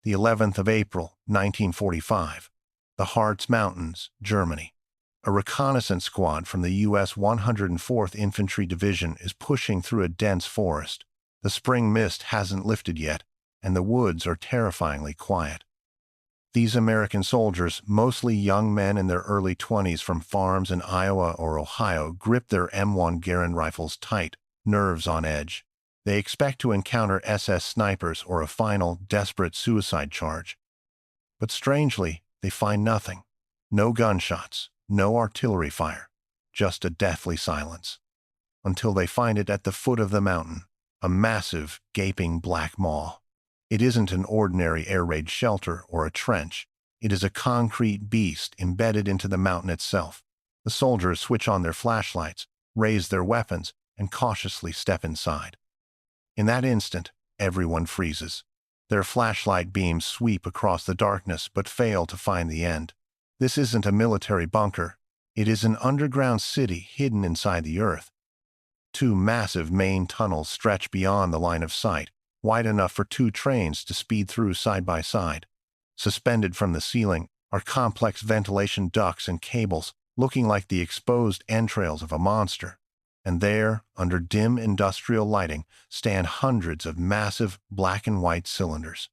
the 11th of April, 1945. The Harz Mountains, Germany. A reconnaissance squad from the U.S. 104th Infantry Division is pushing through a dense forest. The spring mist hasn't lifted yet, and the woods are terrifyingly quiet. These American soldiers, mostly young men in their early 20s from farms in Iowa or Ohio, grip their M1 Garand rifles tight, nerves on edge. They expect to encounter SS snipers or a final, desperate suicide charge. But strangely, they find nothing. No gunshots, no artillery fire, just a deathly silence. Until they find it at the foot of the mountain, a massive, gaping black maw. It isn't an ordinary air raid shelter or a trench. It is a concrete beast embedded into the mountain itself. The soldiers switch on their flashlights, raise their weapons, and cautiously step inside. In that instant, everyone freezes. Their flashlight beams sweep across the darkness but fail to find the end. This isn't a military bunker. It is an underground city hidden inside the earth. Two massive main tunnels stretch beyond the line of sight, wide enough for two trains to speed through side by side. Suspended from the ceiling are complex ventilation ducts and cables, looking like the exposed entrails of a monster. And there, under dim industrial lighting, stand hundreds of massive black and white cylinders.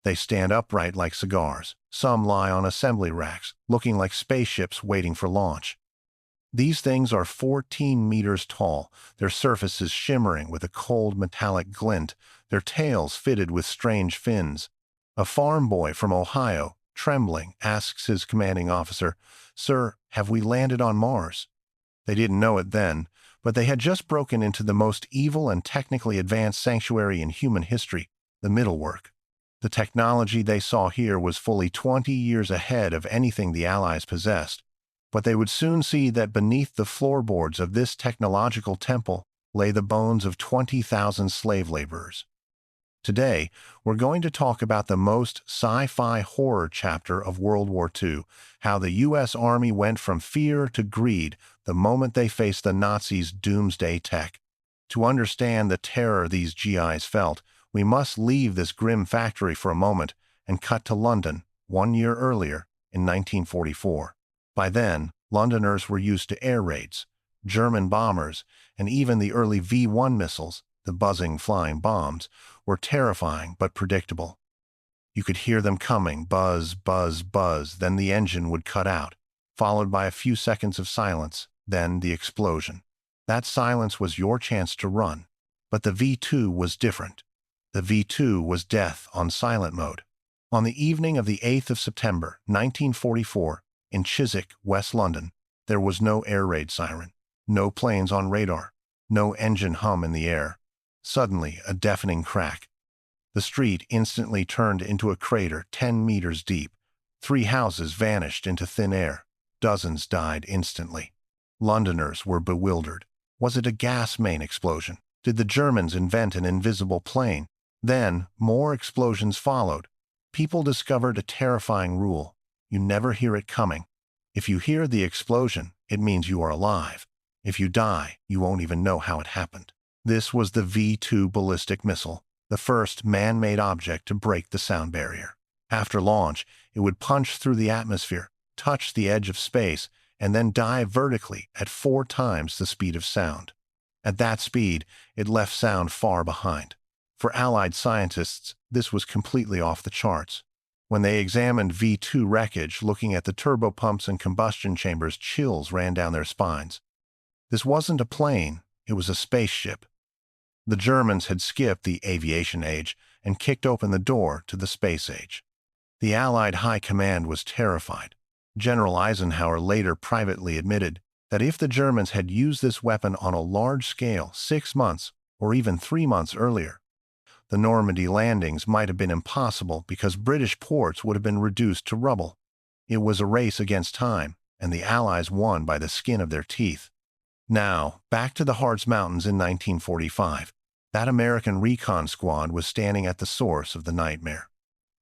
They stand upright like cigars. Some lie on assembly racks, looking like spaceships waiting for launch. These things are 14 meters tall, their surfaces shimmering with a cold metallic glint, their tails fitted with strange fins. A farm boy from Ohio, trembling, asks his commanding officer, "Sir, have we landed on Mars?" They didn't know it then, but they had just broken into the most evil and technically advanced sanctuary in human history, the Mittelwerk. The technology they saw here was fully 20 years ahead of anything the Allies possessed, but they would soon see that beneath the floorboards of this technological temple lay the bones of 20,000 slave laborers. Today, we're going to talk about the most sci-fi horror chapter of World War II, how the U.S. Army went from fear to greed the moment they faced the Nazis' doomsday tech. To understand the terror these GIs felt, we must leave this grim factory for a moment and cut to London, 1 year earlier, in 1944. By then, Londoners were used to air raids, German bombers, and even the early V-1 missiles, the buzzing flying bombs, were terrifying but predictable. You could hear them coming, buzz, buzz, buzz, then the engine would cut out, followed by a few seconds of silence, then the explosion. That silence was your chance to run. But the V-2 was different. The V-2 was death on silent mode. On the evening of the 8th of September, 1944, in Chiswick, West London, there was no air raid siren, no planes on radar, no engine hum in the air. Suddenly, a deafening crack. The street instantly turned into a crater 10 meters deep. 3 houses vanished into thin air. Dozens died instantly. Londoners were bewildered. Was it a gas main explosion? Did the Germans invent an invisible plane? Then, more explosions followed. People discovered a terrifying rule. You never hear it coming. If you hear the explosion, it means you are alive. If you die, you won't even know how it happened. This was the V-2 ballistic missile, the first man-made object to break the sound barrier. After launch, it would punch through the atmosphere, touch the edge of space, and then dive vertically at 4 times the speed of sound. At that speed, it left sound far behind. For Allied scientists, this was completely off the charts. When they examined V-2 wreckage, looking at the turbopumps and combustion chambers, chills ran down their spines. This wasn't a plane, it was a spaceship. The Germans had skipped the aviation age and kicked open the door to the space age. The Allied High Command was terrified. General Eisenhower later privately admitted that if the Germans had used this weapon on a large scale 6 months or even 3 months earlier, the Normandy landings might have been impossible because British ports would have been reduced to rubble. It was a race against time, and the Allies won by the skin of their teeth. Now, back to the Harz Mountains in 1945. That American recon squad was standing at the source of the nightmare.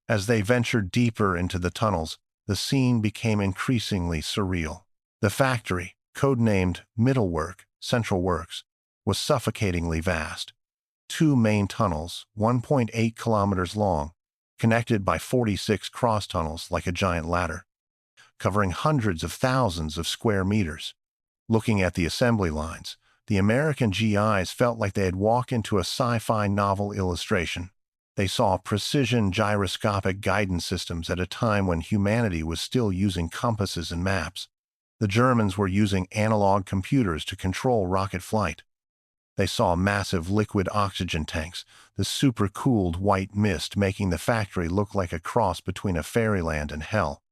As they ventured deeper into the tunnels, the scene became increasingly surreal. The factory, codenamed Mittelwerk, Central Works, was suffocatingly vast. 2 main tunnels, 1.8 kilometers long, connected by 46 cross tunnels like a giant ladder, covering hundreds of thousands of square meters. Looking at the assembly lines, the American GIs felt like they had walked into a sci-fi novel illustration. They saw precision gyroscopic guidance systems at a time when humanity was still using compasses and maps. The Germans were using analog computers to control rocket flight. They saw massive liquid oxygen tanks, the super-cooled white mist making the factory look like a cross between a fairyland and hell.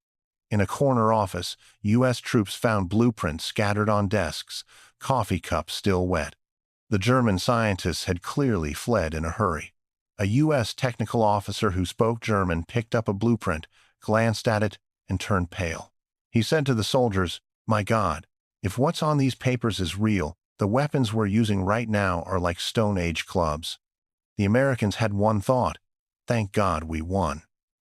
In a corner office, U.S. troops found blueprints scattered on desks, coffee cups still wet. The German scientists had clearly fled in a hurry. A U.S. technical officer who spoke German picked up a blueprint, glanced at it, and turned pale. He said to the soldiers, "My God, if what's on these papers is real, the weapons we're using right now are like Stone Age clubs." The Americans had one thought: thank God we won.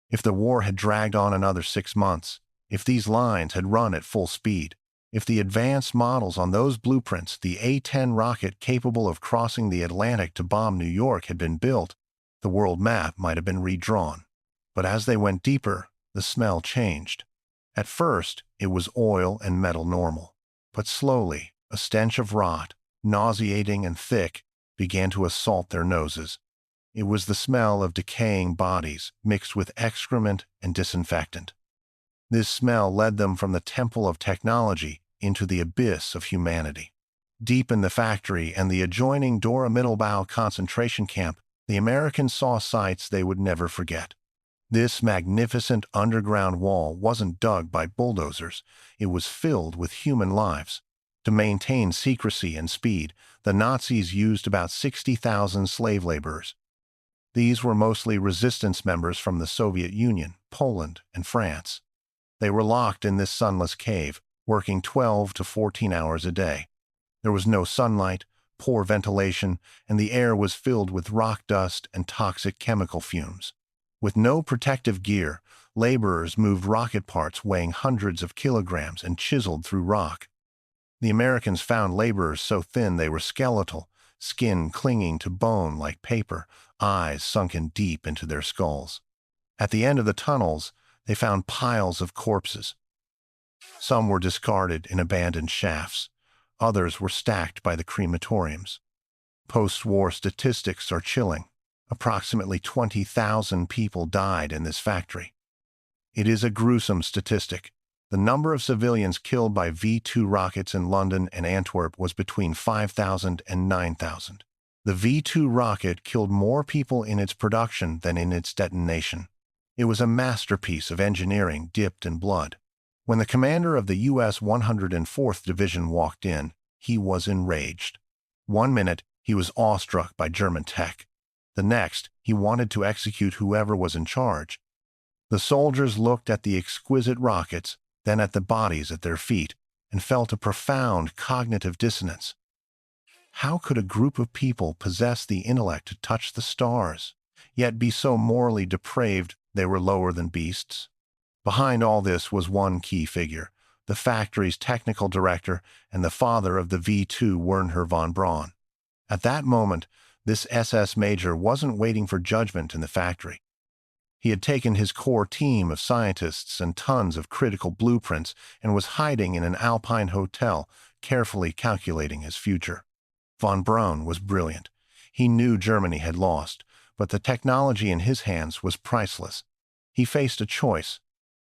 If the war had dragged on another 6 months, if these lines had run at full speed, if the advanced models on those blueprints, the A-10 rocket capable of crossing the Atlantic to bomb New York, had been built, the world map might have been redrawn. But as they went deeper, the smell changed. At first, it was oil and metal normal. But slowly, a stench of rot, nauseating and thick, began to assault their noses. It was the smell of decaying bodies mixed with excrement and disinfectant. This smell led them from the temple of technology into the abyss of humanity. Deep in the factory and the adjoining Dora-Mittelbau concentration camp, the Americans saw sights they would never forget. This magnificent underground wall wasn't dug by bulldozers, it was filled with human lives. To maintain secrecy and speed, the Nazis used about 60,000 slave laborers. These were mostly resistance members from the Soviet Union, Poland, and France. They were locked in this sunless cave, working 12 to 14 hours a day. There was no sunlight, poor ventilation, and the air was filled with rock dust and toxic chemical fumes. With no protective gear, laborers moved rocket parts weighing hundreds of kilograms and chiseled through rock. The Americans found laborers so thin they were skeletal, skin clinging to bone like paper, eyes sunken deep into their skulls. At the end of the tunnels, they found piles of corpses. Some were discarded in abandoned shafts. Others were stacked by the crematoriums. Post-war statistics are chilling. Approximately 20,000 people died in this factory. It is a gruesome statistic. The number of civilians killed by V-2 rockets in London and Antwerp was between 5,000 and 9,000. The V-2 rocket killed more people in its production than in its detonation. It was a masterpiece of engineering dipped in blood. When the commander of the U.S. 104th Division walked in, he was enraged. One minute, he was awestruck by German tech. The next, he wanted to execute whoever was in charge. The soldiers looked at the exquisite rockets, then at the bodies at their feet, and felt a profound cognitive dissonance. How could a group of people possess the intellect to touch the stars, yet be so morally depraved they were lower than beasts? Behind all this was one key figure, the factory's technical director and the father of the V-2 Wernher von Braun. At that moment, this SS major wasn't waiting for judgment in the factory. He had taken his core team of scientists and tons of critical blueprints and was hiding in an Alpine hotel, carefully calculating his future. Von Braun was brilliant. He knew Germany had lost, but the technology in his hands was priceless. He faced a choice: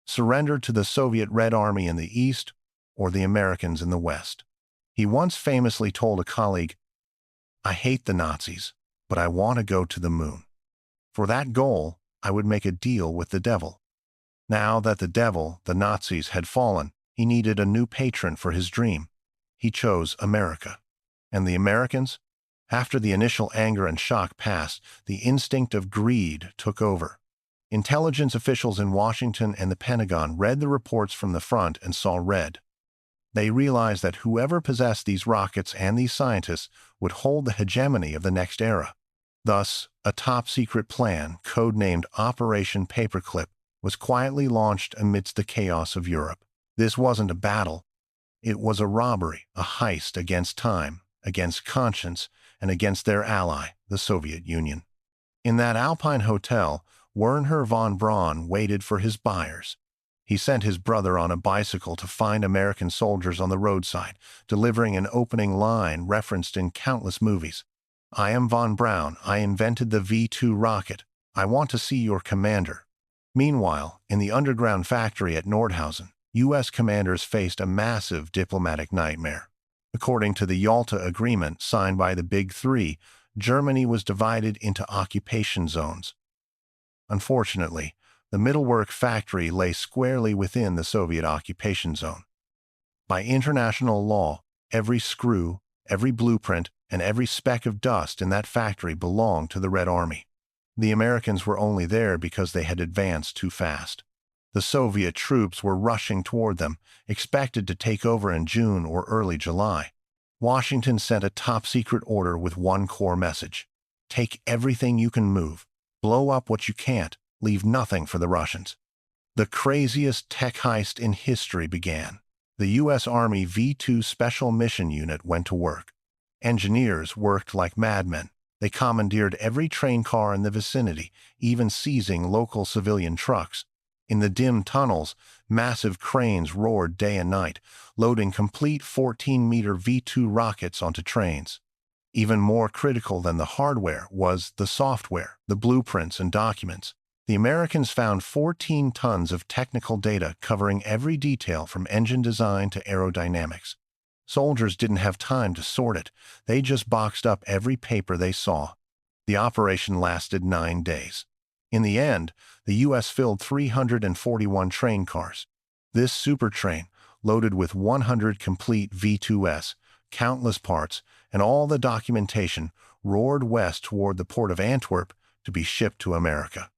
surrender to the Soviet Red Army in the East or the Americans in the West. He once famously told a colleague, "I hate the Nazis, but I want to go to the moon. For that goal, I would make a deal with the devil." Now that the devil, the Nazis, had fallen, he needed a new patron for his dream. He chose America. And the Americans? After the initial anger and shock passed, the instinct of greed took over. Intelligence officials in Washington and the Pentagon read the reports from the front and saw red. They realized that whoever possessed these rockets and these scientists would hold the hegemony of the next era. Thus, a top-secret plan, codenamed Operation Paperclip, was quietly launched amidst the chaos of Europe. This wasn't a battle. It was a robbery, a heist against time, against conscience, and against their ally, the Soviet Union. In that Alpine hotel, Werner von Braun waited for his buyers. He sent his brother on a bicycle to find American soldiers on the roadside, delivering an opening line referenced in countless movies. "I am von Braun. I invented the V-2 rocket. I want to see your commander." Meanwhile, in the underground factory at Nordhausen, U.S. commanders faced a massive diplomatic nightmare. According to the Yalta Agreement signed by the Big Three, Germany was divided into occupation zones. Unfortunately, the Mittelwerk factory lay squarely within the Soviet occupation zone. By international law, every screw, every blueprint, and every speck of dust in that factory belonged to the Red Army. The Americans were only there because they had advanced too fast. The Soviet troops were rushing toward them, expected to take over in June or early July. Washington sent a top-secret order with one core message: take everything you can move, blow up what you can't, leave nothing for the Russians. The craziest tech heist in history began. The U.S. Army V-2 Special Mission Unit went to work. Engineers worked like madmen. They commandeered every train car in the vicinity, even seizing local civilian trucks. In the dim tunnels, massive cranes roared day and night, loading complete 14-meter V-2 rockets onto trains. Even more critical than the hardware was the software, the blueprints and documents. The Americans found 14 tons of technical data covering every detail from engine design to aerodynamics. Soldiers didn't have time to sort it. They just boxed up every paper they saw. The operation lasted 9 days. In the end, the U.S. filled 341 train cars. This super train, loaded with 100 complete V-2s, countless parts, and all the documentation, roared west toward the port of Antwerp to be shipped to America.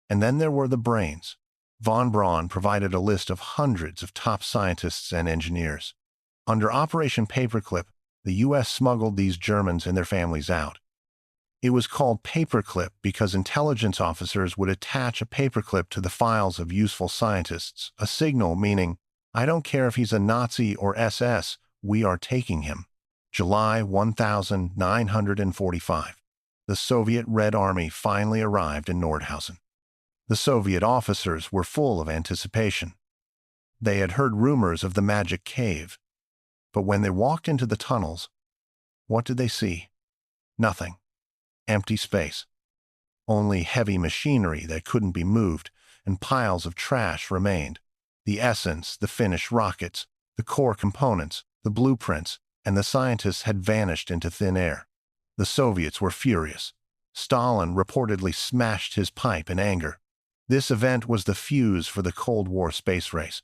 And then there were the brains. Von Braun provided a list of hundreds of top scientists and engineers. Under Operation Paperclip, the U.S. smuggled these Germans and their families out. It was called Paperclip because intelligence officers would attach a paperclip to the files of useful scientists, a signal meaning, "I don't care if he's a Nazi or SS, we are taking him." July 1945. The Soviet Red Army finally arrived in Nordhausen. The Soviet officers were full of anticipation. They had heard rumors of the magic cave. But when they walked into the tunnels, what did they see? Nothing. Empty space. Only heavy machinery that couldn't be moved, and piles of trash remained. The essence, the finished rockets, the core components, the blueprints, and the scientists had vanished into thin air. The Soviets were furious. Stalin reportedly smashed his pipe in anger. This event was the fuse for the Cold War space race.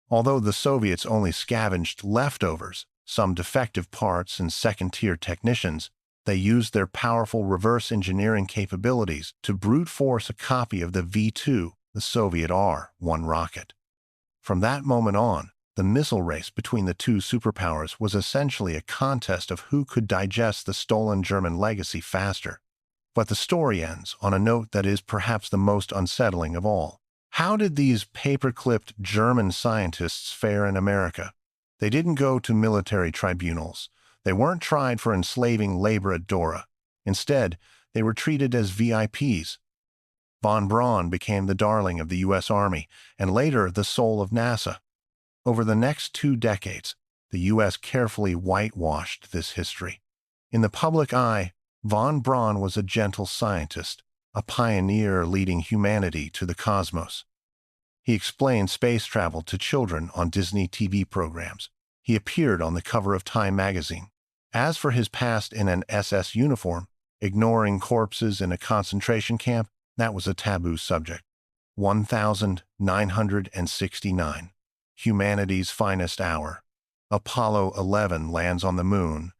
Although the Soviets only scavenged leftovers, some defective parts and second-tier technicians, they used their powerful reverse engineering capabilities to brute force a copy of the V-2, the Soviet R-1 rocket. From that moment on, the missile race between the two superpowers was essentially a contest of who could digest the stolen German legacy faster. But the story ends on a note that is perhaps the most unsettling of all. How did these paper-clipped German scientists fare in America? They didn't go to military tribunals. They weren't tried for enslaving labor at Dora. Instead, they were treated as VIPs. Von Braun became the darling of the U.S. Army, and later the soul of NASA. Over the next 2 decades, the U.S. carefully whitewashed this history. In the public eye, von Braun was a gentle scientist, a pioneer leading humanity to the cosmos. He explained space travel to children on Disney TV programs. He appeared on the cover of Time magazine. As for his past in an SS uniform, ignoring corpses in a concentration camp, that was a taboo subject. 1969. Humanity's finest hour. Apollo 11 lands on the moon.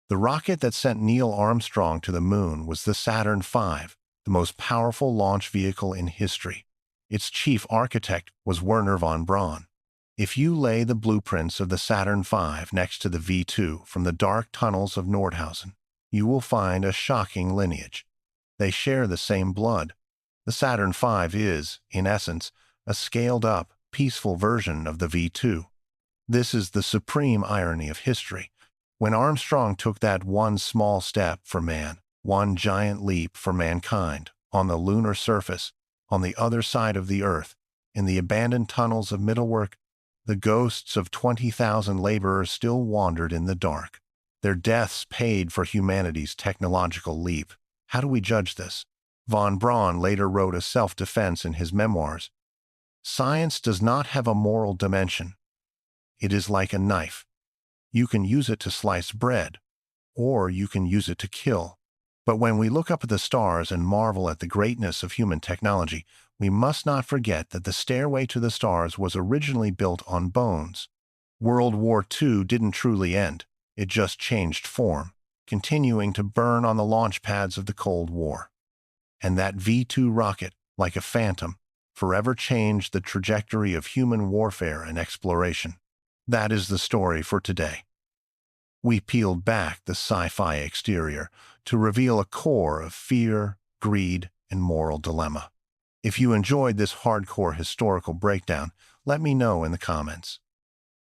The rocket that sent Neil Armstrong to the moon was the Saturn V, the most powerful launch vehicle in history. Its chief architect was Werner von Braun. If you lay the blueprints of the Saturn V next to the V-2 from the dark tunnels of Nordhausen, you will find a shocking lineage. They share the same blood. The Saturn V is, in essence, a scaled-up, peaceful version of the V-2. This is the supreme irony of history. When Armstrong took that one small step for man, one giant leap for mankind, on the lunar surface, On the other side of the earth, in the abandoned tunnels of Mittelwerk, the ghosts of 20,000 laborers still wandered in the dark. Their deaths paid for humanity's technological leap. How do we judge this? Von Braun later wrote a self-defense in his memoirs. Science does not have a moral dimension. It is like a knife. You can use it to slice bread, or you can use it to kill. But when we look up at the stars and marvel at the greatness of human technology, we must not forget that the stairway to the stars was originally built on bones. World War II didn't truly end. It just changed form, continuing to burn on the launch pads of the Cold War. And that V-2 rocket, like a phantom, forever changed the trajectory of human warfare and exploration. That is the story for today. We peeled back the sci-fi exterior to reveal a core of fear, greed, and moral dilemma. If you enjoyed this hardcore historical breakdown, let me know in the comments.